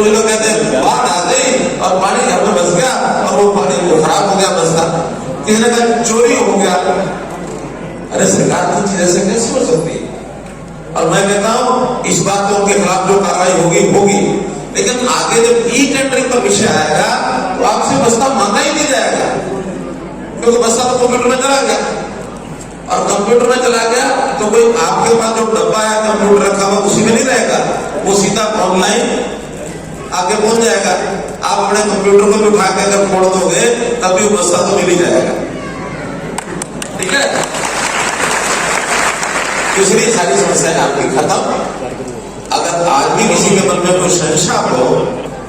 कुछ लोग कहते हैं बाढ़ आ गई और पानी घर में बस गया और वो पानी खराब हो गया बसता, किसी ने कहा चोरी हो गया। अरे सरकार की चीज ऐसे कैसे हो सकती है? और मैं कहता हूं इस बात को उनके खिलाफ जो कार्रवाई होगी होगी, लेकिन आगे जब ई टेंडरिंग का विषय आएगा तो आपसे बस्ता मांगा ही नहीं जाएगा, क्योंकि बस्ता तो कंप्यूटर में चला गया, और कंप्यूटर में चला गया तो कोई आपके पास जो डब्बा है कंप्यूटर रखा हुआ उसी में नहीं रहेगा, वो सीधा ऑनलाइन आगे पहुंच जाएगा। आप अपने कंप्यूटर को भी उठा के अगर फोड़ दोगे तब भी बस्ता तो मिल ही जाएगा, ठीक है? इसलिए सारी समस्याएं आपकी खत्म। अगर आज भी किसी के मन में कोई संशय हो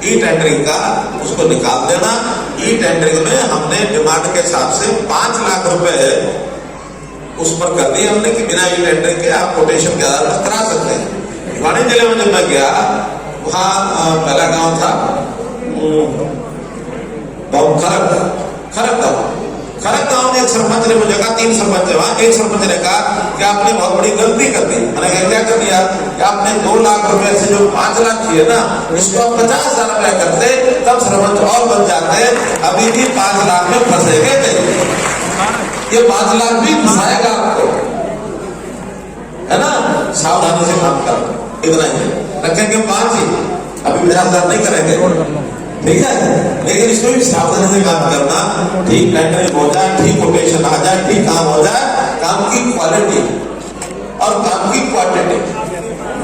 ई टेंडरिंग का, उसको निकाल देना। ई टेंडरिंग में हमने डिमांड के हिसाब से 5 लाख रुपए उस पर कर दिए हमने कि बिना ई टेंडरिंग के आप कोटेशन के आधार पर करा सकते हैं। भिवानी जिले में जब मैं गया, वहां पहला गांव था खरक गांव में एक सरपंच ने मुझे कहा, 3 सरपंच है वहां, एक सरपंच ने कहा कि आपने बहुत बड़ी गलती कर दी। मैंने कहा क्या कर दिया? कि आपने 2 लाख रुपए से जो 5 लाख किए ना, इसको आप 50,000 रुपए करते तब सरपंच और बन जाते। अभी भी 5 लाख में फंसेगे थे, ये 5 लाख भी फंसाएगा आपको, है ना? सावधानी से काम करो, इतना ही रखेंगे 5 ही, अभी 50,000 नहीं करेंगे, ठीक है? लेकिन इसमें भी सावधानी से काम करना, ठीक टेंडरिंग हो जाए, ठीक कोटेशन आ जाए, ठीक काम हो जाए, काम की क्वालिटी और काम की क्वांटिटी,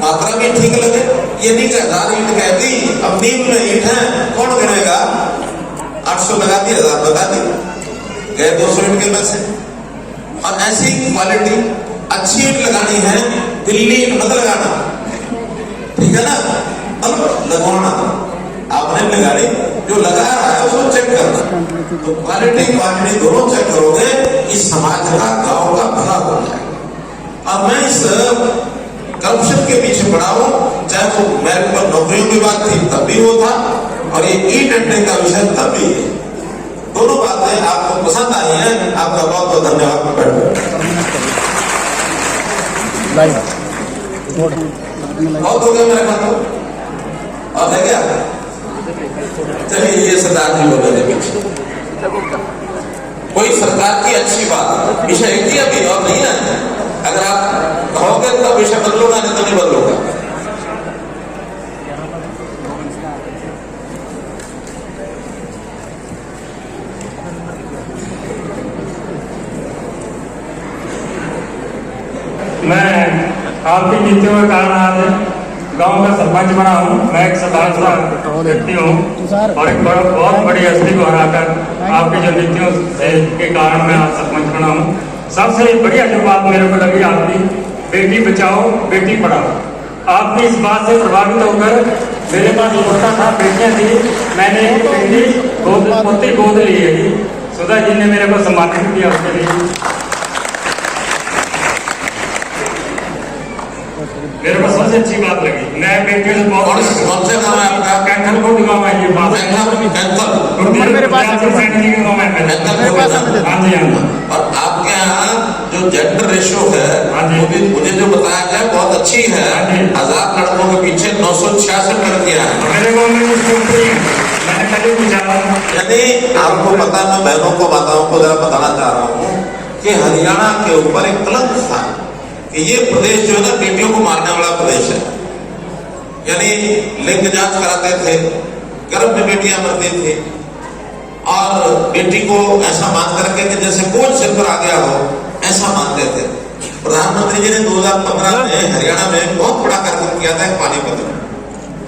मात्रा भी ठीक लगे। ये नहीं कि 1000 ईंट कह दी, अब नीम में ईंट है, कौन गिनेगा? 800 लगा दी, 1000 लगा दी, गए 200 ईंट के पैसे। और ऐसी क्वालिटी अच्छी ईंट लगानी है, दिल्ली ईंट मत लगाना, ठीक है ना? अब लगवाना आपने लगानी, जो लगा रहा है उसको चेक करना, तो क्वालिटी क्वांटिटी दोनों चेक करोगे, इस समाज का गांव का भला हो जाएगा। अब मैं इस करप्शन के पीछे पड़ा हूं, चाहे वो मेरिट पर नौकरियों की बात थी तब भी वो था, और ये ई टेंडरिंग का विषय तब भी है। दोनों बातें आपको पसंद आई हैं, आपका बहुत बहुत धन्यवाद। बहुत हो गया मेरे पास और है क्या? चलिए ये सरदार जी बोल रहे पीछे, कोई सरकार की अच्छी बात विषय एक ही अभी और नहीं है। अगर आप कहोगे तो विषय बदलोगा, नहीं तो नहीं बदलोगा। मैं आपकी नीतियों के कारण आज गांव का सरपंच बना हूँ। मैं एक साधारण व्यक्ति हूँ और एक बहुत बड़ी हस्ती को हराकर आपकी जो नीतियों के कारण मैं आज सरपंच बना हूँ। सबसे बढ़िया जो बात मेरे को लगी आपकी, बेटी बचाओ बेटी पढ़ाओ। आपकी इस बात से प्रभावित होकर मेरे पास पोता था, बेटियाँ थी, मैंने एक बेटी पोती गोद ली है। सुधा जी ने मेरे को सम्मानित किया उसके लिए। मेरे को सबसे अच्छी बात लगी। मैं बेटियों से बहुत कौन से गाँव है आपका? कैंथल गाँव है ये बात। मेरे पास हाँ जी हाँ। और आपके यहाँ जो जेंडर रेशियो है वो भी मुझे जो बताया गया बहुत अच्छी है। 1000 लड़कों के पीछे 966 लड़कियां हैं। मेरे गाँव में मैंने कभी पूछा, यानी आपको पता, मैं बहनों को माताओं को जरा बताना चाह रहा हूँ कि हरियाणा के ऊपर एक कलंक था कि ये प्रदेश जो है ना बेटियों को मारने वाला प्रदेश है। यानी लिंग जांच कराते थे, गर्भ में बेटियां मरती थी, और बेटी को ऐसा मान करके कि जैसे बोझ सिर पर आ गया हो ऐसा मानते थे। प्रधानमंत्री जी ने 2015 में हरियाणा में बहुत बड़ा कार्यक्रम किया था पानीपत में,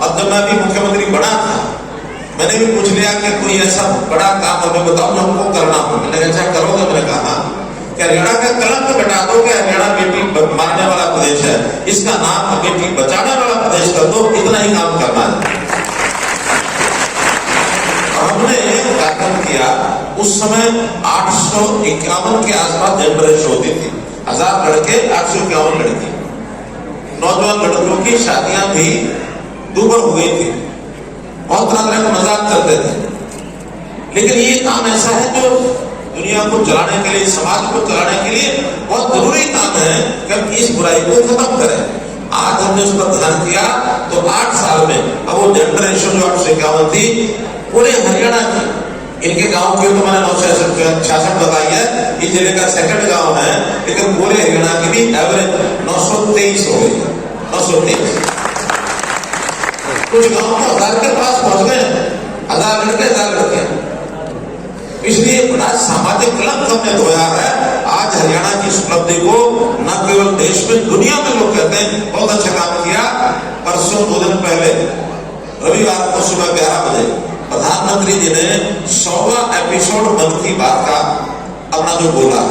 और जब मैं भी मुख्यमंत्री बना था मैंने भी पूछ लिया कि कोई ऐसा बड़ा काम हमें बताओ जो हमको करना हो। मैंने अच्छा करोगे? मैंने कहा कि हरियाणा का कलंक मिटा दो कि हरियाणा बेटी मारने वाला प्रदेश है, इसका नाम बेटी बचाने वाला प्रदेश कर दो, इतना ही काम करना है। हमने कार्यक्रम किया, उस समय 851 के आसपास जेंडर रेशियो होती थी, 1000 लड़के 851 लड़की। नौजवान लड़कियों की शादियां भी दुबर हो गई थी, बहुत तरह के मजाक चलते थे। लेकिन ये काम ऐसा है जो दुनिया को चलाने के लिए, समाज को चलाने के लिए बहुत जरूरी काम है कि हम इस बुराई को खत्म करें। आज हमने उस पर ध्यान किया तो 8 साल में अब वो जेंडर रेशियो जो 851 थी पूरे हरियाणा की, इनके गांव की तो मैंने 966 बताई है, इस जिले का सेकंड गांव है, लेकिन पूरे हरियाणा की भी एवरेज 923 हो गई, 923। कुछ गांव में 1000 के पास पहुंच गए, 1000 लड़के 1000 लड़कियां। इसलिए बड़ा सामाजिक कलंक हमने धोया है। आज हरियाणा की इस उपलब्धि को न केवल देश में, दुनिया में लोग कहते हैं बहुत अच्छा काम किया। परसों 2 दिन पहले रविवार को सुबह 11 बजे प्रधानमंत्री जी ने 100वां एपिसोड मन की बात का अपना जो बोला,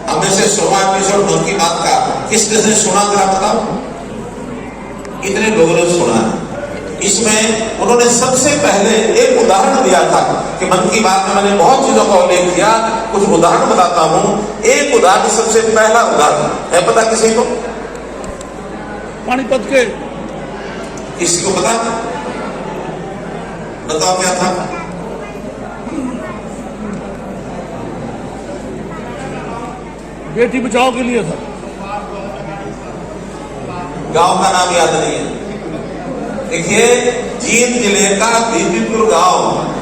हमें से 100वां एपिसोड मन की बात का किस किसने सुना करा बताओ? इतने लोगों ने सुना है। इसमें उन्होंने सबसे पहले एक उदाहरण दिया था कि मन की बात में मैंने बहुत चीजों का उल्लेख किया, कुछ उदाहरण बताता हूं। एक उदाहरण, सबसे पहला उदाहरण है, पता किसी को? पानीपत के किसी को पता? बताओ क्या था? बेटी बचाओ के लिए था। गांव का नाम याद नहीं है। देखिए, जींद जिले का बीबीपुर गांव,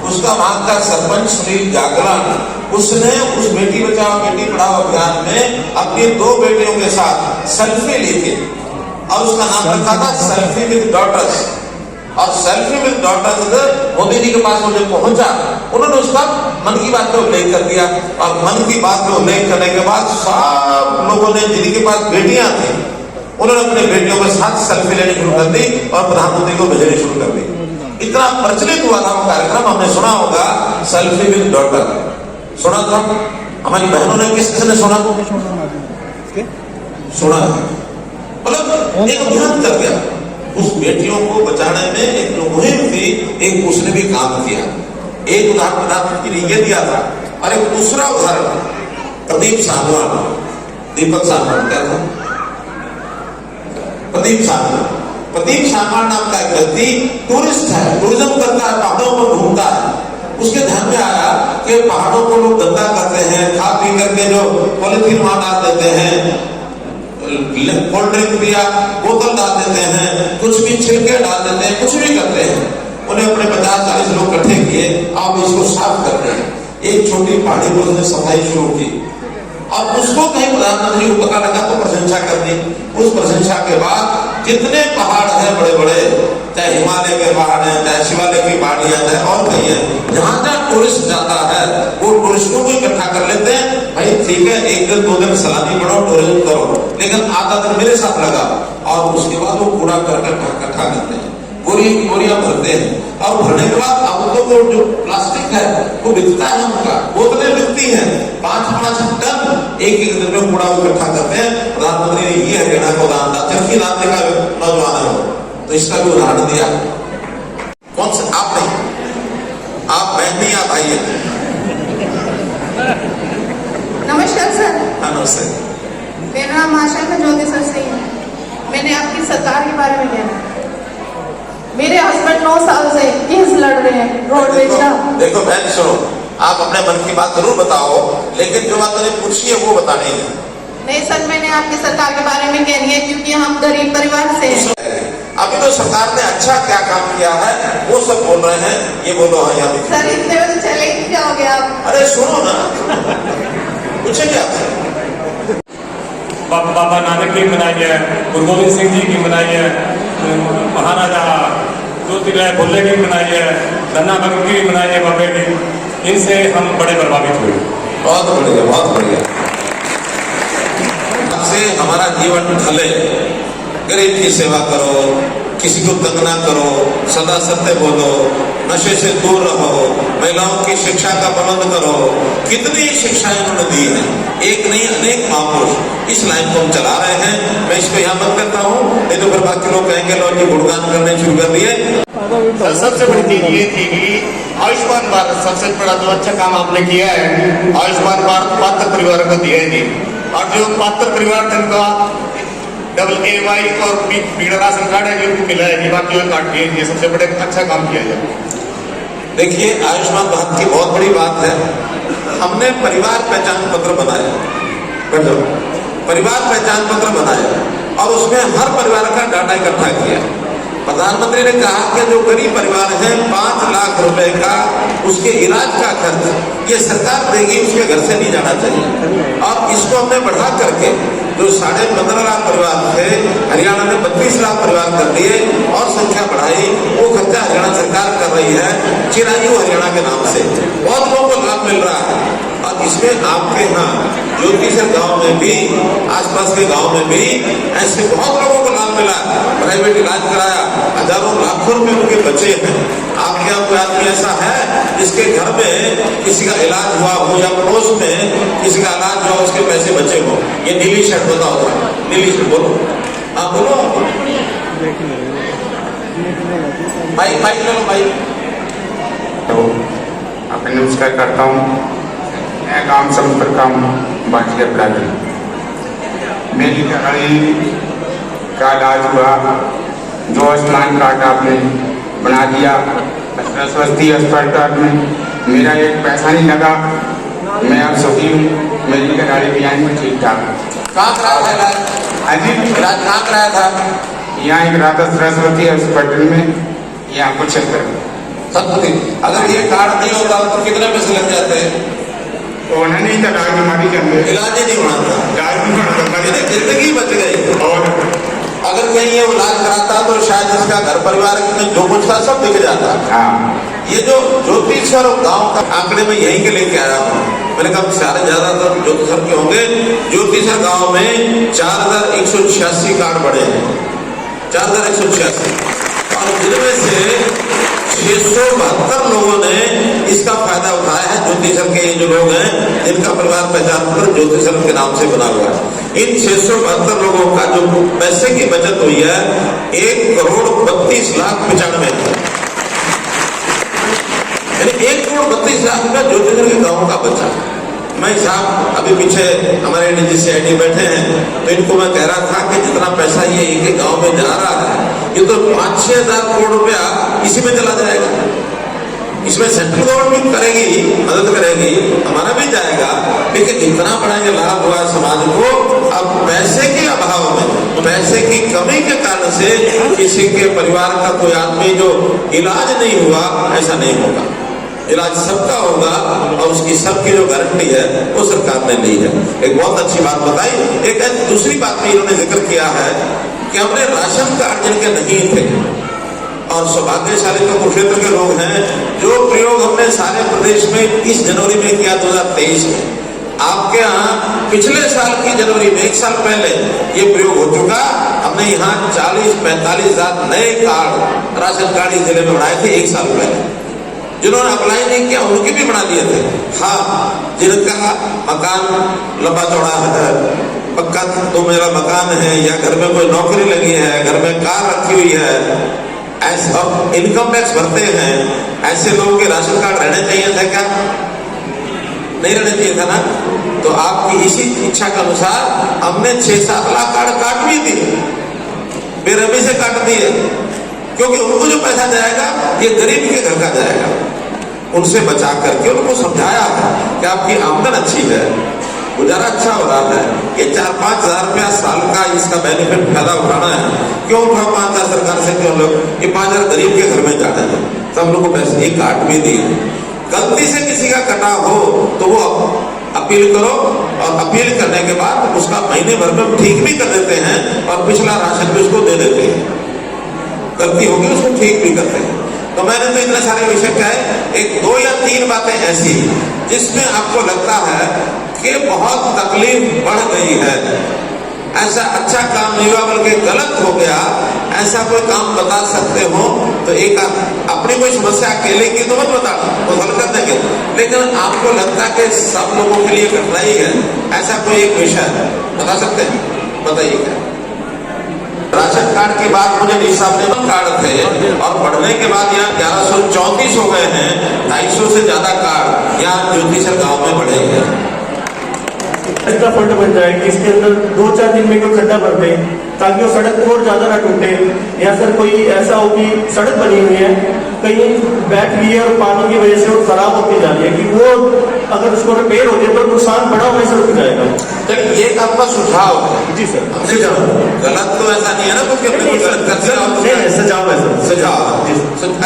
उसका वहां का सरपंच सुनील जागरण, उसने उस बेटी बचाओ बेटी पढ़ाओ अभियान में अपनी 2 बेटियों के साथ सेल्फी ली थी और उसका नाम रखा था सेल्फी विद डॉटर्स। और selfie with daughters Modi ji के पास वो जब पहुंचा, उन्होंने उसका मन की बात में उल्लेख कर दिया और मन की बात में उल्लेख करने के बाद सब लोगों ने, जिनके पास बेटियां थी, उन्होंने अपने बेटियों के साथ सेल्फी लेनी शुरू कर दी और प्रधानमंत्री को भेजनी शुरू कर दी। इतना प्रचलित हुआ था वो कार्यक्रम, हमने सुना होगा सेल्फी विद डॉटर, सुना था? हमारी बहनों ने, किसने सुना? सुना। मतलब एक अभियान कर गया उस बेटियों को बचाने में, एक मुहिम थी, एक उसने भी काम किया। एक उदाहरण प्रधानमंत्री ने ये दिया था। और एक दूसरा उदाहरण प्रदीप सांगवान, दीपक सांगवान क्या था? प्रदीप सांगवान नाम का एक व्यक्ति टूरिस्ट है, टूरिज्म करता है, पहाड़ों पर घूमता है। उसके ध्यान में आया कि पहाड़ों को लोग गंदा करते हैं, खा पी करके जो पॉलिथीन वहां डाल देते हैं, कोल्ड ड्रिंक पिया बोतल डाल देते हैं, कुछ भी छिलके डाल देते हैं, कुछ भी करते हैं। उन्हें अपने 50-40 लोग इकट्ठे किए, आप इसको साफ करते हैं। एक छोटी पहाड़ी पर उसने सफाई शुरू की और उसको कहीं प्रधानमंत्री को पता लगा तो प्रशंसा कर दी। उस प्रशंसा के बाद जितने पहाड़ हैं बड़े बड़े, चाहे हिमालय के पहाड़ हैं, चाहे शिवालय की पहाड़ियां हैं और कहीं है, जहां जहां टूरिस्ट जाता है वो टूरिस्टों को इकट्ठा कर लेते हैं। भाई ठीक है, 1 दिन 2 दिन सलामी बढ़ो, टूरिज्म करो, लेकिन आधा दिन मेरे साथ लगा। और उसके बाद वो कूड़ा करके इकट्ठा करते हैं, बोरियां भरते हैं और भरने के बाद अब तो वो जो प्लास्टिक है वो बिकता है, उनका बोतलें बिकती हैं, 5-5 टन एक दिन में कूड़ा इकट्ठा करते हैं। प्रधानमंत्री ने ये हरियाणा को दान था, चरखी दान का नौजवान है तो इसका भी उदाहरण दिया। कौन से? आप नहीं, आप बहन नहीं, आप भाई है। नमस्कार सर। नमस्ते। मेरा नाम आशा है, ज्योति सर सिंह है। मैंने आपकी सरकार के बारे में कहना। मेरे हस्बैंड 9 साल से केस लड़ रहे हैं रोडवेज का। देखो बहन सुनो, आप अपने मन की बात जरूर बताओ, लेकिन जो बात मैंने पूछी है वो बतानी है। नहीं सर, मैंने आपकी सरकार के बारे में कहनी है क्योंकि हम गरीब परिवार से हैं। अभी तो सरकार ने अच्छा क्या काम किया है वो सब बोल रहे हैं, ये बोलो। हाँ यहाँ सर, इतने बजे चले क्या हो गया आप? अरे सुनो ना, पूछे क्या? बाबा नानक की मनाई है, गुरु गोविंद सिंह जी की मनाई है, महाराजा ज्योतिराय फुले की मनाई है, धन्ना भगत की मनाई है बाबे की। इनसे हम बड़े प्रभावित हुए। बहुत बढ़िया, बहुत बढ़िया। आपसे हमारा जीवन ढले, गरीब की सेवा करो, किसी को तंग ना करो, सदा सत्य बोलो, नशे से दूर रहो, महिलाओं की शिक्षा का प्रबंध करो। कितनी शिक्षाएं उन्होंने दी हैं, एक नहीं अनेक महापुरुष। इस लाइन को हम चला रहे हैं। मैं इसको यहाँ बंद करता हूँ, नहीं तो फिर बाकी लोग कहेंगे लो जी गुणगान करने शुरू कर दिए। सबसे बड़ी चीज ये थी कि आयुष्मान भारत सबसे बड़ा जो अच्छा काम आपने किया है, आयुष्मान भारत पात्र परिवारों को दिया है। और जो पात्र परिवार जिनका AA और पीड़ा राशन कार्ड है जो मिला है, बाकी कार्ड दिए, ये सबसे बड़े अच्छा काम किया है। देखिए, आयुष्मान भारत की बहुत बड़ी बात है, हमने परिवार पहचान पत्र बनाया, परिवार पहचान पत्र बनाया। और उसमें हर परिवार का डाटा इकट्ठा किया। प्रधानमंत्री ने कहा कि जो गरीब परिवार है 5 लाख रुपए का उसके इलाज का खर्च ये सरकार देगी, उसके घर से नहीं जाना चाहिए। और इसको हमने बढ़ा करके जो 15.5 लाख परिवार थे हरियाणा ने 32 लाख परिवार कर दिए और संख्या बढ़ाई। वो खर्चा हरियाणा सरकार कर रही है चिरायु हरियाणा के नाम से। बहुत लोगों को लाभ मिल रहा है। और इसमें आपके यहाँ ज्योतिसर गांव में भी, आसपास के गांव में भी ऐसे बहुत लोगों को लाभ मिला। प्राइवेट इलाज कराया, हजारों लाखों रुपए उनके बचे हैं। आपके यहाँ कोई आदमी ऐसा है जिसके घर में किसी का इलाज हुआ हो या पड़ोस में किसी का इलाज हुआ उसके पैसे बचे हो? ये नीली शर्ट बताओ था, नीली शर्ट बोलो, हाँ बोलो भाई, भाई चलो भाई। तो आपका नमस्कार करता हूँ। मैं काम संपर्क काम बाकी अपराधी। मेरी गाड़ी का इलाज हुआ, जो आयुष्मान कार्ड आपने बना दिया सरस्वती अस्पताल में, मेरा एक पैसा नहीं लगा। मैं अब सुखी हूँ। मेरी गाड़ी भी आई में ठीक ठाक। कहाँ कराया था इलाज? अजीब इलाज कहाँ कराया था? यहाँ एक रात सरस्वती अस्पताल में, यहाँ कुछ चक्कर सत्य। अगर ये कार्ड नहीं होता तो कितने पैसे लग जाते हैं? होना नहीं था, इलाज हमारी चल इलाज ही नहीं होना था, इलाज नहीं होना था, मेरी जिंदगी बच गई। और अगर कहीं ये इलाज कराता तो शायद इसका घर परिवार में जो कुछ था सब दिख जाता। हाँ, ये जो ज्योतिसर गांव का आंकड़े में यहीं के लेके आया हूँ। मैंने कहा सारे ज्यादातर ज्योतिसर के होंगे। ज्योतिसर गांव में 4186 कार्ड बढ़े हैं, 4186, और जिनमें से 672 लोगों ने इसका फायदा उठाया है। ज्योतिसर के जो लोग हैं जिनका परिवार पहचान पत्र ज्योतिसर के नाम से बना हुआ है, इन 672 लोगों का जो पैसे की बचत हुई है 1,32,95,000, यानी 1,32,00,000 रुपया ज्योतिसर के गाँव का बचा। मैं साहब अभी पीछे हमारे डीजी CID बैठे हैं तो इनको मैं कह रहा था कि जितना पैसा ये एक गांव में जा रहा है ये तो 5-6 हजार करोड़ रुपया इसी में चला जाएगा। इसमें सेंट्रल गवर्नमेंट करेगी, मदद करेगी, हमारा भी जाएगा, लेकिन इतना बड़ा ये लाभ हुआ समाज को। अब पैसे के अभाव में, पैसे की कमी के कारण से किसी के परिवार का कोई आदमी जो इलाज नहीं हुआ, ऐसा नहीं होगा। इलाज सबका होगा और उसकी सबकी जो गारंटी है वो सरकार ने ली है। एक बहुत अच्छी बात बताई। एक दूसरी बात भी इन्होंने जिक्र किया है कि हमने राशन कार्ड जिनके नहीं थे और सौभाग्यशाली तो कुरुक्षेत्र के लोग हैं, जो प्रयोग हमने सारे प्रदेश में 30 जनवरी में किया 2023 में, आपके यहाँ पिछले साल की जनवरी में 1 साल पहले ये प्रयोग हो चुका। हमने यहाँ 40-45 हजार नए कार्ड राशन कार्ड इस जिले में बनाए थे 1 साल पहले। जिन्होंने अप्लाई नहीं किया उनके भी बना दिए थे। हाँ, जिनका मकान लंबा चौड़ा है, पक्का तो मेरा मकान है, या घर में कोई नौकरी लगी है, घर में कार रखी हुई है, ऐसे और इनकम टैक्स भरते हैं, ऐसे लोगों के राशन कार्ड रहने चाहिए थे क्या? नहीं रहने चाहिए था ना? तो आपकी इसी इच्छा के अनुसार हमने 6-7 लाख कार्ड काट भी दिए, बेरहमी से काट दिए, क्योंकि उनको जो पैसा जाएगा ये गरीब के घर का जाएगा। उनसे बचा करके उनको समझाया कि आपकी आमदन अच्छी है, गुजारा अच्छा हो रहा है, ये 4-5 हजार रुपया साल का इसका बेनिफिट फायदा उठाना है, क्यों उठाओ 5 हजार सरकार से, क्यों लोग ये 5 हजार गरीब के घर में जाने हैं। तो हम लोग को पैसे ये काट भी दिए। गलती से किसी का कटा हो तो वो अपील करो, और अपील करने के बाद उसका महीने भर में ठीक भी कर देते हैं और पिछला राशन भी उसको दे देते हैं। गलती होगी उसको ठीक भी करते हैं। तो मैंने तो इतने सारे विषय क्या है, 1, 2 या 3 बातें ऐसी जिसमें आपको लगता है कि बहुत तकलीफ बढ़ गई है, ऐसा अच्छा काम नहीं हुआ बल्कि गलत हो गया, ऐसा कोई काम बता सकते हो तो एक अपनी कोई समस्या अकेले की तो मत बताना, वो हल कर देंगे, लेकिन आपको लगता है कि सब लोगों के लिए कठिनाई है, ऐसा कोई एक विषय बता सकते हैं? बताइए क्या? राशन कार्ड के बाद मुझे निःसंदेह कार्ड थे और बढ़ने के बाद यहाँ 1134 हो गए हैं। 250 से ज्यादा कार्ड यहाँ ज्योतिसर गांव में बढ़े हैं। ऐसा फंड बन जाए कि इसके अंदर 2-4 दिन में कोई खड्डा भर दे ताकि वो सड़क और ज्यादा ना टूटे, या सर कोई ऐसा हो कि सड़क बनी हुई है कहीं बैठ गई है और पानी की वजह से वो खराब होती जा रही है कि वो अगर उसको रिपेयर हो जाए तो नुकसान बड़ा होने से रुक जाएगा। चलिए एक आपका सुझाव है। जी सर। सुझाव गलत तो ऐसा नहीं है ना कुछ कि अपने को गलत करते हैं आप नहीं, सुझाव है सर। सुझाव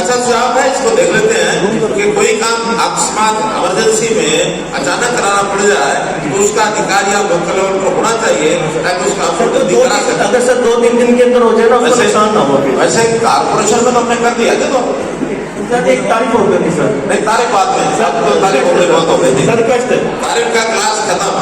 अच्छा सुझाव है, इसको देख लेते हैं कि कोई काम अकस्मात इमरजेंसी में अचानक कराना पड़ जाए तो उसका अधिकारी या लोकल लेवल पर होना चाहिए ताकि उसका आप जल्दी करा सकें। अगर सर 2-3 दिन के अंदर हो जाए ना, उसका नुकसान ना हो। वैसे कारपोरेशन में तो हमने कर दिया था, तो सर एक तारीफ हो गई सर। नहीं तारीफ बाद में, सब तो तारीफ होने बहुत हो गई थी, सर रिक्वेस्ट है, तारीफ का क्लास खत्म।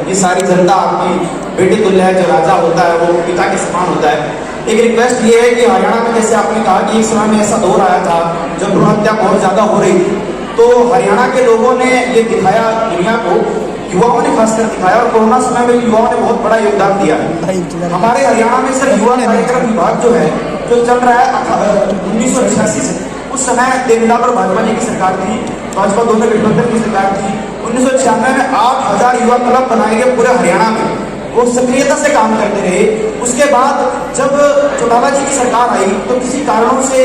ये सारी जनता आपकी बेटी तुल्य है। जो राजा होता है वो पिता के समान होता है। एक रिक्वेस्ट ये है कि हरियाणा में जैसे आपने कहा कि एक समय में ऐसा दौर आया था जब भ्रूण हत्या बहुत ज्यादा हो रही थी, तो हरियाणा के लोगों ने ये दिखाया दुनिया को, युवाओं ने खासकर दिखाया, और कोरोना समय में युवाओं ने बहुत बड़ा योगदान दिया है। हमारे हरियाणा में सर युवा कार्यक्रम विभाग जो है जो चल रहा है 1986 से, उस समय देवलाल और भाजपा जी की सरकार थी, भाजपा दोनों गठबंधन की सरकार थी। 1996 में 8000 युवा क्लब बनाए गए पूरे हरियाणा में, वो सक्रियता से काम करते रहे। उसके बाद जब चौटाला जी की सरकार आई तो किसी कारणों से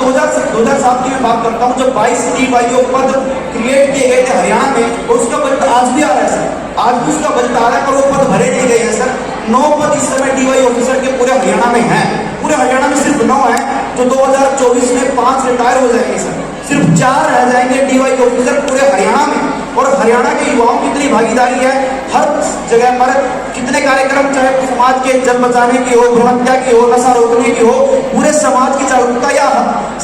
2007 की मैं बात करता हूँ, जब 22 DYO पद क्रिएट किए गए थे हरियाणा में, और उसका बजट आज भी आ रहा है सर, आज भी उसका बजट आ रहा है, पर वो पद भरे नहीं गए हैं सर। 9 पद इस समय DYO ऑफिसर के पूरे हरियाणा में हैं। पूरे हरियाणा में सिर्फ 9 है, जो 2024 में 5 रिटायर हो जाएंगे सर, सिर्फ 4 रह जाएंगे DYO ऑफिसर पूरे हरियाणा में। और हरियाणा के युवाओं की इतनी भागीदारी है हर जगह पर, कितने कार्यक्रम, चाहे समाज के जल बचाने की हो, भ्रूण हत्या की हो, नशा रोकने की हो, पूरे समाज की जागरूकता या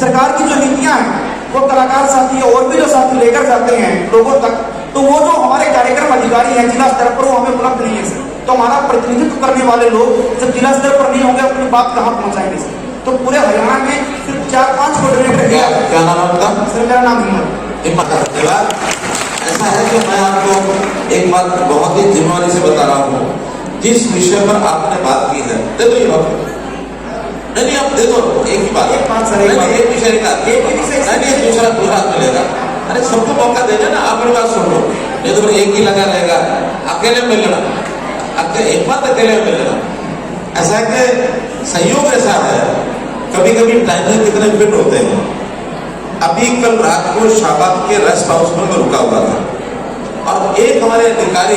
सरकार की जो नीतियां हैं वो कलाकार साथी और भी जो साथी लेकर जाते हैं लोगों तक, तो वो जो हमारे कार्यक्रम अधिकारी हैं जिला स्तर पर, वो हमें उपलब्ध नहीं है सर। तो हमारा प्रतिनिधित्व करने वाले लोग जब जिला स्तर पर नहीं होंगे, अपनी बात कहाँ पहुंचाएंगे सर? तो पूरे हरियाणा में सिर्फ 4-5 कोऑर्डिनेटर। क्या नाम है आपका? सर मेरा नाम हिम्मत। ऐसा है कि मैं आपको एक बात बहुत ही जिम्मेदारी से बता रहा हूँ, जिस विषय पर आपने बात की है, दे दो ये बात। नहीं आप दे दो, एक ही बात, एक बात सर, एक विषय का नहीं, दूसरा मिलेगा। अरे सबको मौका देना ना, आप मेरी बात सुन लो, नहीं तो एक ही लगा रहेगा, अकेले मिल लेना, हिम्मत अकेले मिल लेना। ऐसा है कि संयोग ऐसा है, कभी कभी टाइम कितने फिट होते हैं। अभी कल रात को शाहबाद के रेस्ट हाउस में मैं रुका हुआ था, और एक हमारे अधिकारी,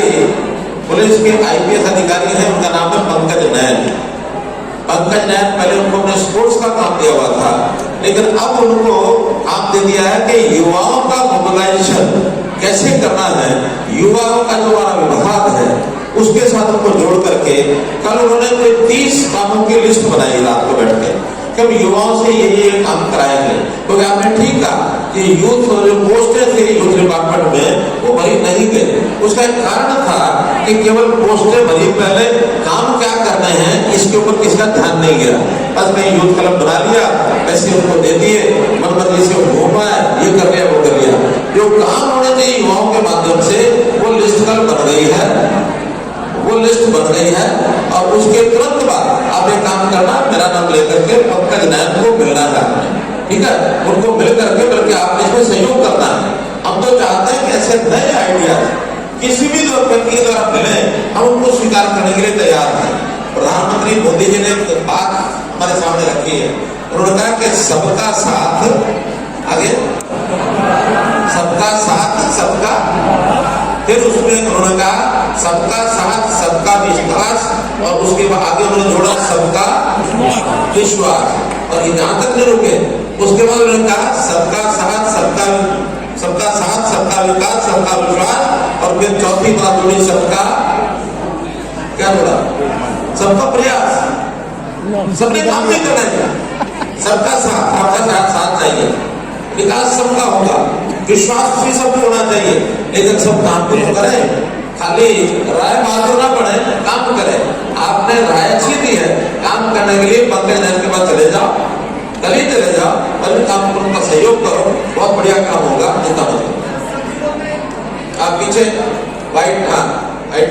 पुलिस के IPS अधिकारी हैं, उनका नाम है पंकज नैन। पंकज नैन, पहले उनको हमने स्पोर्ट्स का काम दिया हुआ था, लेकिन अब उनको काम दे दिया है कि युवाओं का मोबिलाइजेशन कैसे करना है, युवाओं का जो हमारा विभाग है उसके साथ उनको जोड़ करके कल उन्होंने कोई 30 कामों की लिस्ट बनाई रात को बैठ के, कब युवाओं से ये काम कराएंगे। क्योंकि तो आपने ठीक कहा कि यूथ जो पोस्टें थे यूथ डिपार्टमेंट में वो भरी नहीं गए। उसका एक कारण था कि केवल पोस्टें भरी, पहले काम क्या करने हैं इसके ऊपर किसी का ध्यान नहीं गया। बस मैं यूथ क्लब बना लिया, पैसे उनको दे दिए, मनमर्जी से घूमा है, ये कर लिया वो कर लिया। जो काम होने चाहिए युवाओं के माध्यम से वो लिस्ट कल बन गई है, वो लिस्ट बन गई है। और उसके तुरंत बाद आप एक काम करना, मेरा नाम लेकर के पंकज नैन को मिलना है, ठीक है, उनको मिल करके बल्कि आपने इसमें सहयोग करना है। हम तो चाहते हैं कि ऐसे नए आइडिया किसी भी व्यक्ति द्वारा मिले, हम उनको स्वीकार करने के लिए तैयार हैं। प्रधानमंत्री मोदी जी ने एक बात हमारे सामने रखी है, उन्होंने कहा कि सबका साथ, आगे सबका साथ सबका, फिर उसमें उन्होंने कहा सबका साथ सबका विश्वास, और उसके बाद आगे उन्होंने जोड़ा सबका विश्वास, और ये जहां तक नहीं रुके, उसके बाद उन्होंने कहा सबका साथ सबका विकास सबका विश्वास, और फिर चौथी बात जोड़ी सबका क्या बोला, सबका प्रयास। सबने काम नहीं करना है, सबका साथ, आपका साथ चाहिए, विकास सबका होगा, विश्वास भी सबको होना चाहिए, लेकिन सब काम भी करें, खाली राय मात्र ना पड़े, काम करें। आपने राय अच्छी दी है, काम करने के लिए पंकज नैन के पास चले जाओ, कल ही चले जाओ, कल काम करो, उनका सहयोग करो, बहुत बढ़िया काम होगा। इतना मतलब आप पीछे वाइट, हाँ वाइट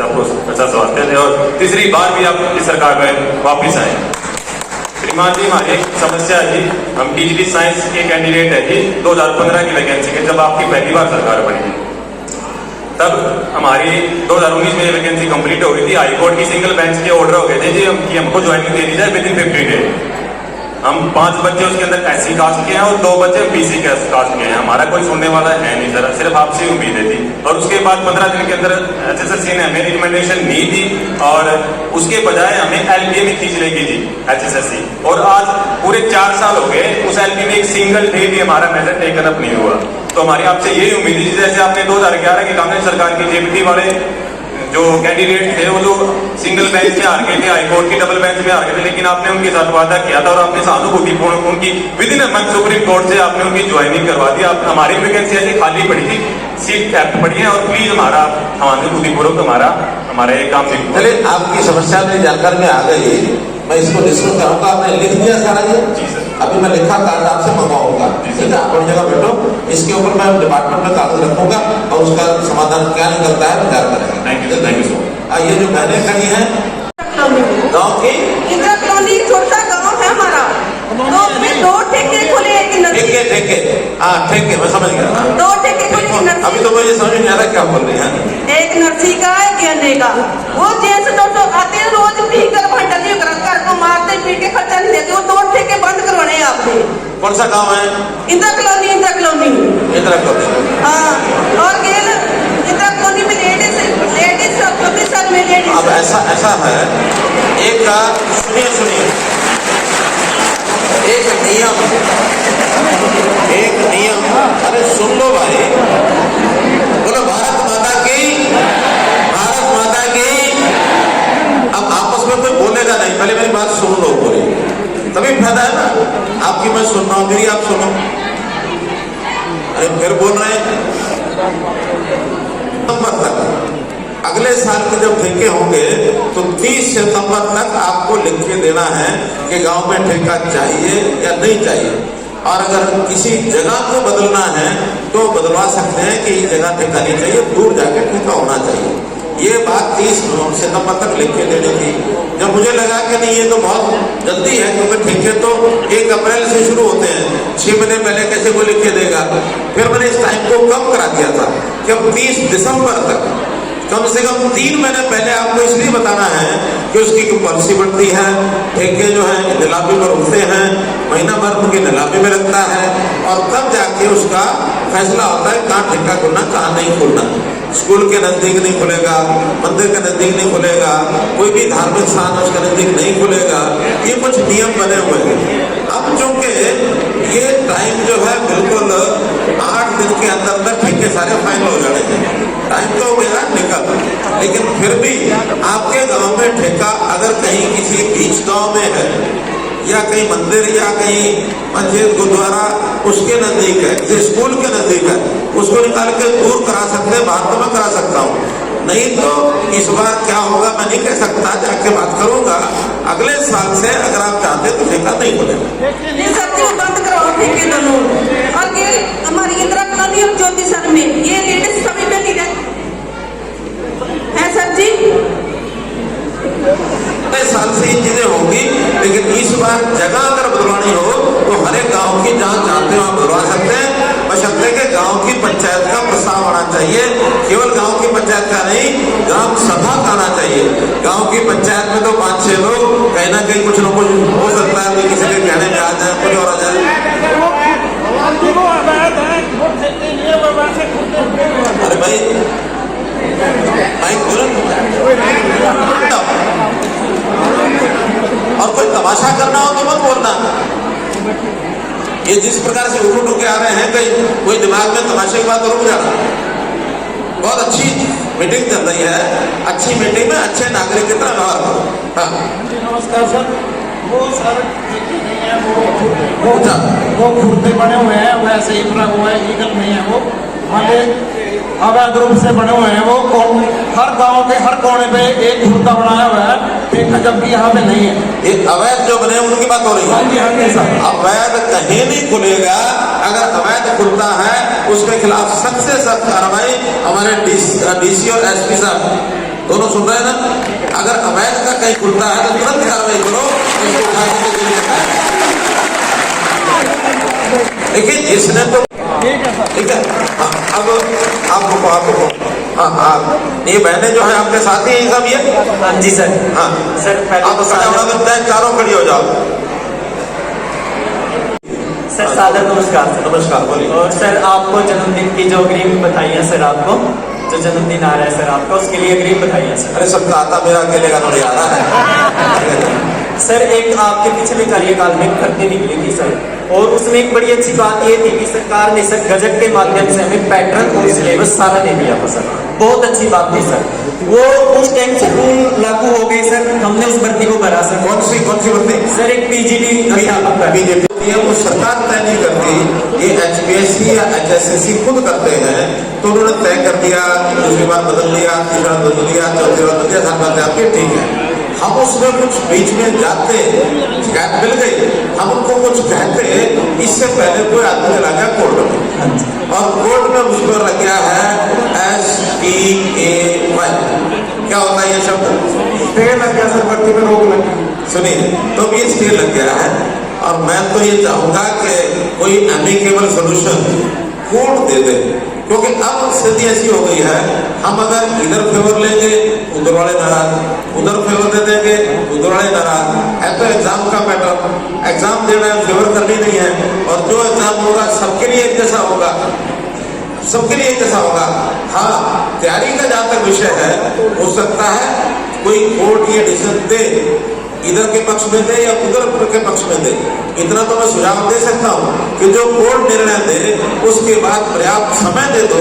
आपको अच्छा स्वागत है, और तीसरी बार भी आप इस सरकार में वापिस आए। श्रीमान जी, हमारी एक समस्या है जी, हम PGD साइंस के कैंडिडेट है जी, 2015 की वैकेंसी के, जब आपकी पहली बार सरकार बनी तब हमारी 2019 में ये वैकेंसी कंप्लीट हो गई थी। हाईकोर्ट की सिंगल बेंच के ऑर्डर हो गए थे जी कि हमको ज्वाइनिंग दे दी जाए विद इन 50 डे। हम 5 बच्चे उसके अंदर SC कास्ट के हैं और 2 बच्चे BC कास्ट के हैं। हमारा कोई सुनने वाला है नहीं सर, सिर्फ आपसे ही उम्मीद है थी। और उसके बाद 15 दिन के अंदर HSSC ने हमें रिकमेंडेशन नहीं दी और उसके बजाय हमें LPA में खींच लेगी थी HSSC। और आज पूरे 4 साल हो गए, उस LPA में एक सिंगल डे भी हमारा मैटर टेकन अप नहीं हुआ। तो हमारी आपसे यही उम्मीद है, जैसे आपने 2011 की कांग्रेस सरकार की JBT वाले जो कैंडिडेट थे वो लोग सिंगल बेंच में हार गए थे, हाईकोर्ट की डबल बेंच में हार गए थे, लेकिन आपने उनके साथ वादा किया था और आपने सहानुभूतिपूर्ण उनकी with in a month supreme court से आपने उनकी ज्वाइनिंग करवा दी। आप हमारी वैकेंसी ऐसी खाली पड़ी थी, सीट कैप्ट पड़ी है और प्लीज हमारा सहानुभूतिपूर्वक हमारा ये काम सीख। चलिए, आपकी समस्या मेरी जानकारी में आ गई, मैं इसको डिस्कस करूंगा। आपने लिख दिया सारा ये? जी सर। अभी मैं लिखा कार्ड आपसे मंगवाऊंगा, ठीक है? आप अपनी जगह बैठो, इसके ऊपर मैं डिपार्टमेंट में कागज रखूंगा और उसका समाधान क्या निकलता है विचार करेंगे। Thank you so much. ये जो बहनें खड़ी हैं गाँव की, इंदिरा कॉलोनी छोटा गांव है हमारा, तो उसमें 2 ठेके खुले, एक नर्सरी, ठेके, हाँ ठेके, मैं समझ गया। हाँ। 2 ठेके खुले, एक नर्सरी, अभी तो मुझे समझ में नहीं आ रहा क्या बोल रही हैं। एक नर्सरी का है, गेंदे का। वो जेंट्स तो आते हैं रोज पी कर भंडारी घर को मारते पीट के खर्चा नहीं देते, वो 2 ठेके बंद करवाने हैं आपने। कौन सा गाँव है? Indira colony, Indira colony. Indira colony, हाँ, और गेल इंदिरा कॉलोनी में लेडीज 25 साल में लेडीज। अब ऐसा है, एक का सुनिए, एक नियम, अरे सुन लो भाई, बोलो भारत माता की। अब आपस में कोई बोलेगा नहीं, पहले मेरी बात सुन लो पूरी, तभी फायदा है ना। आपकी मैं सुन रहा हूँ, मेरी आप सुनो। अरे फिर बोल रहे हैं, अगले साल के जब ठेके होंगे तो 30 सितंबर तक आपको लिख के देना है कि गांव में ठेका चाहिए या नहीं चाहिए। और अगर किसी जगह को बदलना है तो बदलवा सकते हैं कि इस जगह ठेका नहीं चाहिए, दूर जाके ठेका होना चाहिए। ये बात 30 सितंबर तक लिख के देनी थी। जब मुझे लगा कि नहीं ये तो बहुत जल्दी है, क्योंकि ठेके तो 1 अप्रैल से शुरू होते हैं, 6 महीने पहले कैसे वो लिख के देगा। फिर मैंने इस टाइम को कम करा दिया था कि अब 30 दिसंबर तक, कम से कम 3 महीने पहले आपको इसलिए बताना है कि उसकी पॉलिसी बढ़ती है, ठेके जो है नीलामी पर उठते हैं, महीना भर उनकी नीलामी में लगता है और तब जाके उसका फैसला होता है कहाँ ठेका खुलना, कहाँ नहीं खुलना। स्कूल के नजदीक नहीं खुलेगा, मंदिर के नजदीक नहीं खुलेगा, कोई भी धार्मिक स्थान उसके नजदीक नहीं खुलेगा। ये कुछ नियम बने हुए हैं। अब चूंकि ये टाइम जो है बिल्कुल 8 दिन के अंदर ठेके सारे फाइनल हो जाने हैं। टाइम तो हो गया निकल, लेकिन फिर भी आपके गांव में ठेका अगर कहीं किसी बीच गांव में है या कहीं मंदिर या कहीं मस्जिद गुरुद्वारा उसके नजदीक है, किसी स्कूल के नजदीक है, उसको निकाल के दूर करा सकते हैं, बाहर तो मैं करा सकता हूँ। नहीं तो इस बार क्या होगा मैं नहीं कह सकता, जाके बात करूंगा। अगले साल से अगर आप चाहते तो ठेका नहीं खुलेगा। बंद करवाओ ठेके दोनों। और ये हमारी इंदिरा कॉलोनी और ज्योति सर में ये लेडीज सभी पे नहीं है सर जी। साल से ये चीजें होंगी, लेकिन इस बार जगह अगर बदलवानी हो तो हर एक गाँव की जहाँ चाहते हो आप बदलवा सकते हैं, बशर्ते के गाँव की पंचायत का प्रस्ताव आना चाहिए। केवल गाँव की पंचायत का नहीं, ग्राम सभा का आना चाहिए। गाँव की पंचायत में तो 5-6 लोग कहीं ना कहीं कुछ न कुछ हो सकता है, किसी के कहने में आ जाए, कुछ और आ जाए। अरे भाई और कोई तमाशा करना हो तो मत बोलना। ये जिस प्रकार से उठ के आ रहे हैं, कहीं कोई दिमाग में तमाशे की बात रुक जाना। बहुत अच्छी मीटिंग चल रही है, अच्छी मीटिंग में अच्छे नागरिक की तरह व्यवहार करो। हाँ नमस्कार सर। वो सर वो खुर्दे बने हुए हैं, वैसे ही बना हुआ है, लीगल नहीं है वो, हमारे अवैध रूप से बने हुए हैं। वो हर गांव के हर कोने पे एक खुर्दा बनाया हुआ है, जबकि यहाँ पे नहीं है। ये अवैध जो बने उनकी बात हो रही है। हाँ जी, हाँ जी सर। अवैध कहीं नहीं खुलेगा। अगर अवैध खुलता है उसके खिलाफ सख्त से सख्त कार्रवाई हमारे DC और SP साहब दोनों सुन रहे हैं ना। अगर अवैध का कहीं खुलता है तो तुरंत कार्रवाई करो, इसको उठा के दे देता है। लेकिन इसने तो ठीक है। हाँ, अब आप हाँ, ये बहनें जो है आपके साथ ही सब ये। जी सर। हाँ सर आप लगता है चारों खड़ी हो जाओ। सर सादर नमस्कार सर। नमस्कार, बोलिए। और सर आपको जन्मदिन की जो अग्रिम बधाई है सर, आपको जो जन्मदिन आ रहा है सर आपका, उसके लिए अग्रिम बधाई है सर। अरे सबका आता, मेरा अकेले का थोड़ी आ रहा है। सर एक आपके पिछले कार्यकाल में भर्ती निकली थी सर, और उसमें एक बड़ी अच्छी बात ये थी कि सरकार ने सर गजट के माध्यम से हमें पैटर्न और सिलेबस सारा दे दिया था सर। बहुत अच्छी बात थी सर। वो उस टाइम से रूल लागू हो गए सर, हमने उस भर्ती को भरा सर। कौन सी भर्ती? सर एक पीजीटी अध्यापक का। बीजेपी वो सरकार तय नहीं करती, ये एचपीएससी या एचएसएससी खुद करते हैं। तो उन्होंने तय कर दिया, दूसरी बार बदल दिया, तीसरी बार बदल दिया, चौथी बार बदल दिया, सात बार आपके ठीक है। हम उसमें कुछ बीच में जाते, शिकायत मिल गई, हम उनको कुछ कहते, इससे पहले कोई आदमी चला गया कोर्ट में, और कोर्ट में उस पर लग गया है STAY। क्या होता है ये शब्द? स्टे लग गया सर, भर्ती में रोक लग गई। सुनिए, तो भी स्टे लग गया है। और मैं तो ये चाहूंगा कि कोई एमिकेबल सोल्यूशन कोर्ट दे दे, क्योंकि अब स्थिति ऐसी हो गई है, हम अगर इधर फेवर लेंगे उधर वाले नाराज, उधर फेवर दे देंगे उधर वाले नाराज है। तो एग्जाम का पैटर्न, एग्जाम देना है, फेवर करनी नहीं है, और जो एग्जाम होगा सबके लिए एक जैसा होगा, सबके लिए एक जैसा होगा। हाँ, तैयारी का जहां तक विषय है, हो सकता है कोई कोर्ट ये डिसीजन दे, इधर के पक्ष में दे या उधर के पक्ष में दे। इतना तो मैं सुझाव दे सकता हूँ कि जो कोर्ट निर्णय दे उसके बाद पर्याप्त समय दे दो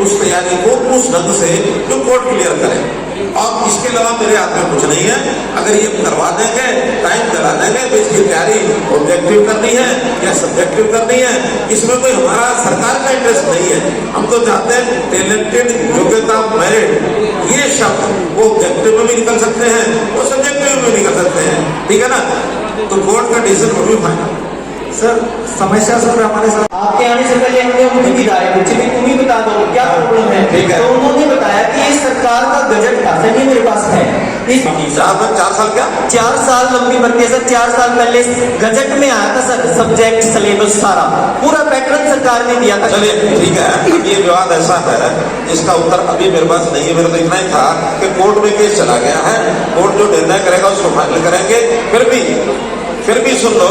उस तैयारी को उस ढंग से जो कोर्ट क्लियर करे। और इसके अलावा मेरे हाथ में कुछ नहीं है। अगर ये करवा देंगे, टाइम दिला देंगे, तो इसकी तैयारी ऑब्जेक्टिव करनी है या सब्जेक्टिव करनी है, इसमें कोई हमारा सरकार का इंटरेस्ट नहीं है। हम तो चाहते हैं टैलेंटेड, योग्यता, मेरिट, ये शब्द वो ऑब्जेक्टिव में भी निकल सकते हैं, वो सब्जेक्टिव में भी निकल सकते हैं, ठीक है ना? तो कोर्ट का डिसीजन वो भी फाइनल। सर समस्या सर हमारे साथ आपके आने से पहले हमने उन्हें गिराया, मुझे भी तुम ही बता दो क्या प्रॉब्लम है। ठीक है। तो उन्होंने बताया कि ये सरकार का बजट था सर, ये मेरे पास है। इस 4 साल क्या? 4 साल लंबी भर्ती है सर। 4 साल पहले गजट में आया था सर, सब्जेक्ट सिलेबस सारा पूरा पैटर्न सरकार ने दिया था। चलिए ठीक है। अब ये विवाद ऐसा है, इसका उत्तर अभी मेरे पास नहीं है। मेरे तो इतना ही था कि कोर्ट में केस चला गया है, कोर्ट जो निर्णय करेगा उसको फाइनल करेंगे। फिर भी सुन लो,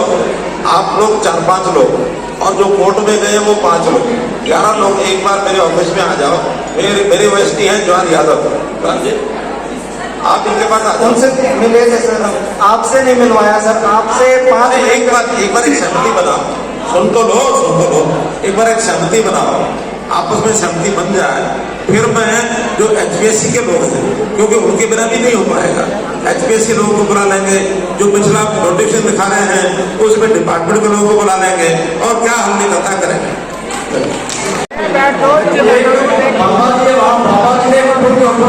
आप लोग 4-5 लोग, और जो कोर्ट में गए वो 5 लोग, 11 लोग एक बार मेरे ऑफिस में आ जाओ। मेरे OSD हैं जवान यादव, आप इनके पास आ जाओ। उनसे मिले थे सर, आपसे नहीं मिलवाया सर, आपसे 5 एक बार एक सहमति बनाओ, सुन तो लो, एक बार एक सहमति बनाओ, आपस में सहमति बन जाए, फिर मैं जो HPSC के लोग हैं, क्योंकि उनके बिना भी नहीं हो पाएगा, HPSC लोगों को बुला लेंगे, जो पिछला नोटिफिकेशन दिखा रहे हैं उसमें डिपार्टमेंट के लोगों को बुला लेंगे, और क्या हम निकलता करेंगे।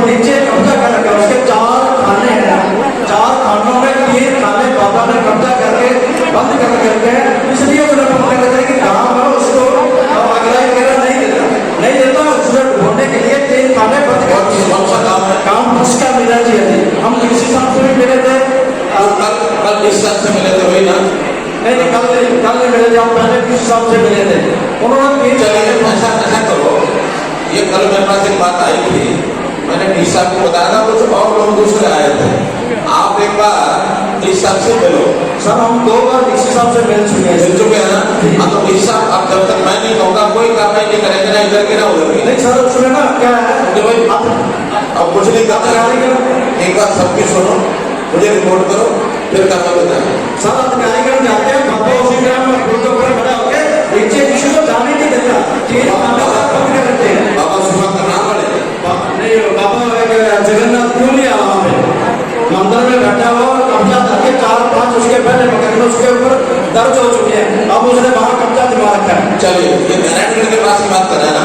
नीचे कब्जा कर रखा, उसके 4 खाने हैं, 4 खानों में 3 खाने बाबा ने कब्जा करके बंद कर करके, इसलिए उन्हें पकड़ करते हैं कि काम करो उसको, अगला नहीं देता उसमें ढूंढने के लिए 3 खाने बंद कर दिए। काम उसका मिला जी, हम किसी साहब से भी मिले थे, कल इस साल से मिले थे वही ना? नहीं कल नहीं मिले थे, हम पहले किसी साहब से मिले थे, उन्होंने ऐसा करो, ये कल मेरे पास एक बात आई थी, मैंने डी साहब को बताया था, कुछ और लोग दूसरे आए थे, आप एक बार डी साहब से मिलो। सर हम 2 बार डी साहब से मिल चुके हैं ना? हाँ, तो डी साहब अब जब तक मैं नहीं कहूँगा कोई कार्रवाई नहीं करेंगे, ना इधर की ना उधर की। नहीं सर उसमें ना क्या है, भाई अब कुछ नहीं करना, एक बार सबकी सुनो, मुझे रिपोर्ट करो, फिर करना बताए। सर अधिकारीगण जाते हैं, बाबा उसी ग्राम में प्रोटोकॉल खड़ा होकर नीचे किसी को जाने नहीं देता, बंद कर रखते हैं। बाबा सुबह करना पड़े नहीं, बाबा एक जगन्नाथ क्यों नहीं आया, वहाँ पे मंदिर में बैठा हुआ कब्जा करके 4-5 उसके पहले पकड़ने उसके ऊपर दर्ज हो चुके हैं, अब उसने वहाँ कब्जा दिवा रखा है। चलिए, ये मैनेजमेंट के पास की बात कर रहे हैं ना?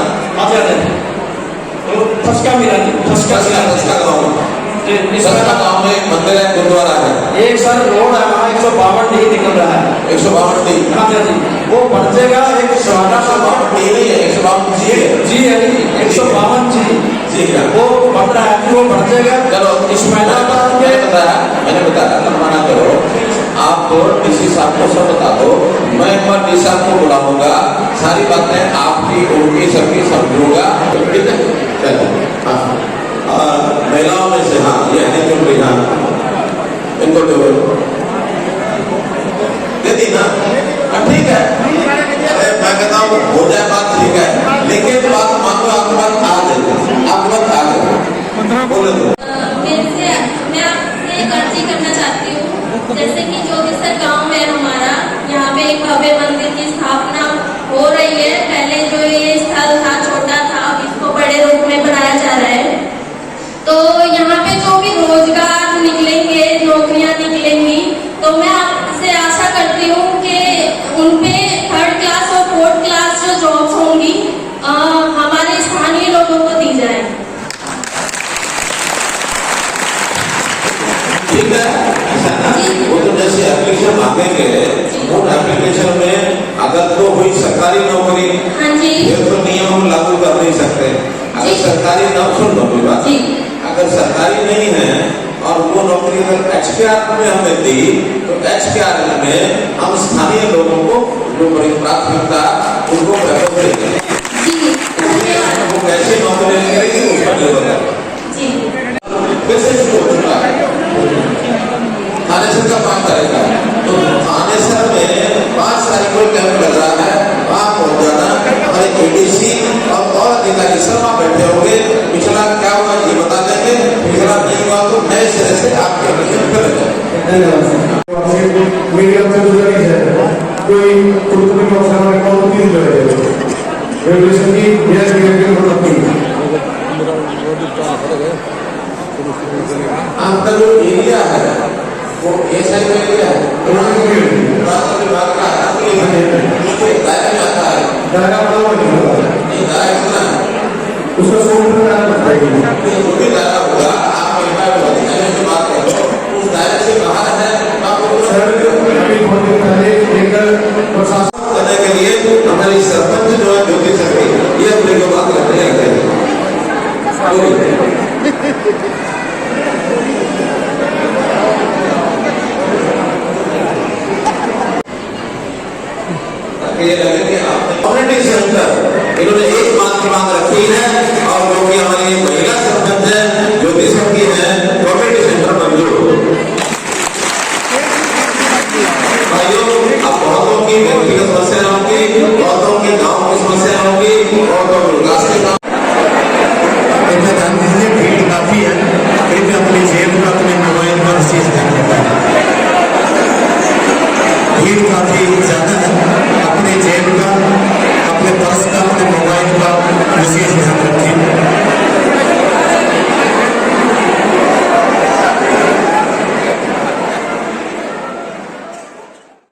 तो फसका मिला नहीं, फसका गाँव में एक मंदिर है, गुरुद्वारा है, एक सर रोड है वहाँ 152 डी निकल रहा है, 152 डी। हाँ जी, वो बढ़ेगा एक सवाना सा 152 डी नहीं है, 152 जी है। जी है जी, 152 जी है, वो बढ़ रहा है, वो बढ़ जाएगा। चलो इस महीना मैंने बताया लंबाना करो, आप DC साहब को सब बता दो, मैं एक बार DC साहब को बुलाऊंगा, सारी बातें आपकी उनकी सबकी समझूंगा, ठीक है? चलो, हाँ, महिलाओं में से, हाँ ये है जो बिहार, इनको दे दी ना, ठीक है। हो जाए बात ठीक है, लेकिन बात मान लो आपके पास आ गई, आपके पास आ गई, बोले तो मैं आपसे एक अर्जी करना चाहती हूँ, जैसे कि जोगेसर गांव में हमारा यहाँ पे एक भव्य मंदिर की स्थापना हो रही है। पहले जो ये स्थल था छोटा था, अब इसको बड़े रूप में बनाया जा रहा है। तो यहाँ पे जो भी रोजगार निकलेंगे, नौकरियाँ निकलेंगी, तो मैं आपसे आशा करती हूँ कि उनपे 3rd क्लास और 4th क्लास जो जॉब्स होंगी हमारे स्थानीय लोगों को दी जाए। ठीक है, ऐसा ना, वो तो जैसे एप्लीकेशन मांगेंगे, उन एप्लीकेशन में अगर तो हुई सरकारी नौकरी, हाँ जी, फिर तो नियम हम लागू कर नहीं सकते। अगर सरकारी नौकरी, नौकरी बात, अगर सरकारी नहीं है और वो नौकरी अगर HKR में हमें दी, तो HKR में हम स्थानीय लोगों को जो बड़ी प्राथमिकता उनको प्रेफर देंगे। वो कैसे नौकरी करेगी उसका निर्भर है। वैसे शुरू हो चुका है, थानेसर का काम करेगा, तो थानेसर में 5 तारीख को कैंप लग रहा है, वहाँ पहुँच जाना। हमारे ADC और अधिकारी सब वहाँ बैठे होंगे, पिछला क्या हुआ ये बता देंगे, पिछला नहीं हुआ तो नए सिरे से आपके अभियान करेंगे। मीडिया में गुजारिश है, कोई कुटुंबी व्यवसाय में कौन सी जगह रेगुलेशन की यह आपका जो एरिया है वो ऐसा एरिया है, विभाग का उसके दायरे में आता है, दायरा नहीं दायरा कितना है उसका बताइए, जो भी दायरा होगा आप अधिकारियों से बात करो, उस दायरे से बाहर है प्रशासन करने के लिए हमारी सरपंच जो है ज्योति सकती ये अपने को बात करने आते हैं। ये लगे कि कम्युनिटी सेंटर इन्होंने एक बात की मांग रखी है, और जो कि हमारी महिला सरपंच है ज्योति सकती है, कम्युनिटी सेंटर मंजूर हो। भाइयों, अब बहुतों की व्यक्तिगत समस्या होंगी, बहुतों के गांव की समस्या होंगी, बहुतों के विकास के काम। ध्यान दीजिए, भीड़ काफी है, कृपया अपनी जेब में अपने मोबाइल पर चीज ध्यान देता है, भीड़ काफी ज्यादा है, अपने जेब का, अपने पर्स का, अपने मोबाइल का विशेष ध्यान रखें।